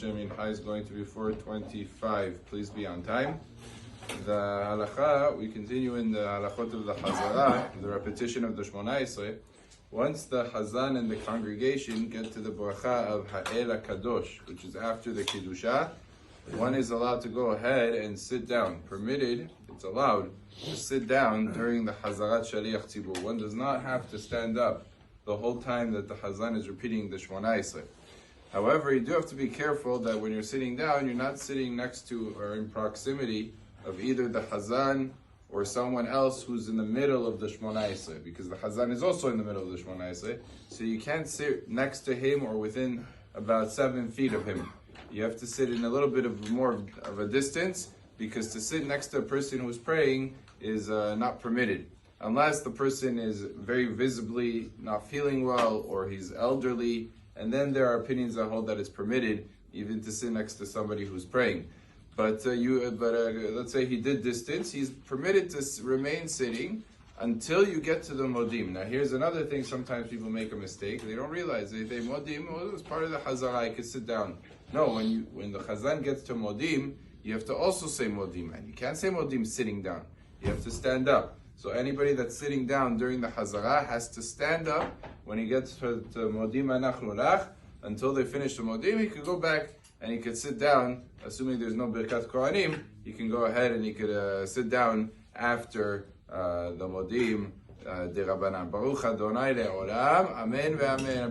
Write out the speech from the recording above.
Hashem, Mincha is going to be 4:25. Please be on time. The Halacha, we continue in the Halachot of the Chazarat, the repetition of the Shmona Esrei. Once the Chazan and the congregation get to the bracha of Ha'el HaKadosh, which is after the Kiddusha, one is allowed to go ahead and sit down. Permitted, it's allowed, to sit down during the Chazarat Shaliach Tzibur. One does not have to stand up the whole time that the Chazan is repeating the Shmona Esrei. However, you do have to be careful that when you're sitting down, you're not sitting next to or in proximity of either the Chazan or someone else who's in the middle of the Shmona Esrei, because the Chazan is also in the middle of the Shmona Esrei, so you can't sit next to him or within about 7 feet of him. You have to sit in a little bit of more of a distance, because to sit next to a person who's praying is not permitted, unless the person is very visibly not feeling well or he's elderly, and then there are opinions that hold that it's permitted even to sit next to somebody who's praying. But let's say he did distance, he's permitted to remain sitting until you get to the modim. Now here's another thing, sometimes people make a mistake. They don't realize, they say, modim, it was part of the Hazara, I could sit down. No, when the Chazan gets to modim, you have to also say modim. And you can't say modim sitting down. You have to stand up. So anybody that's sitting down during the Hazara has to stand up when he gets to modim anachnu lach. Until they finish the modim, he could go back and he could sit down. Assuming there's no birkat kohanim, he can go ahead and he could sit down after the modim. De Rabbanan. Baruch Adonai le'olam. Amen ve'amen.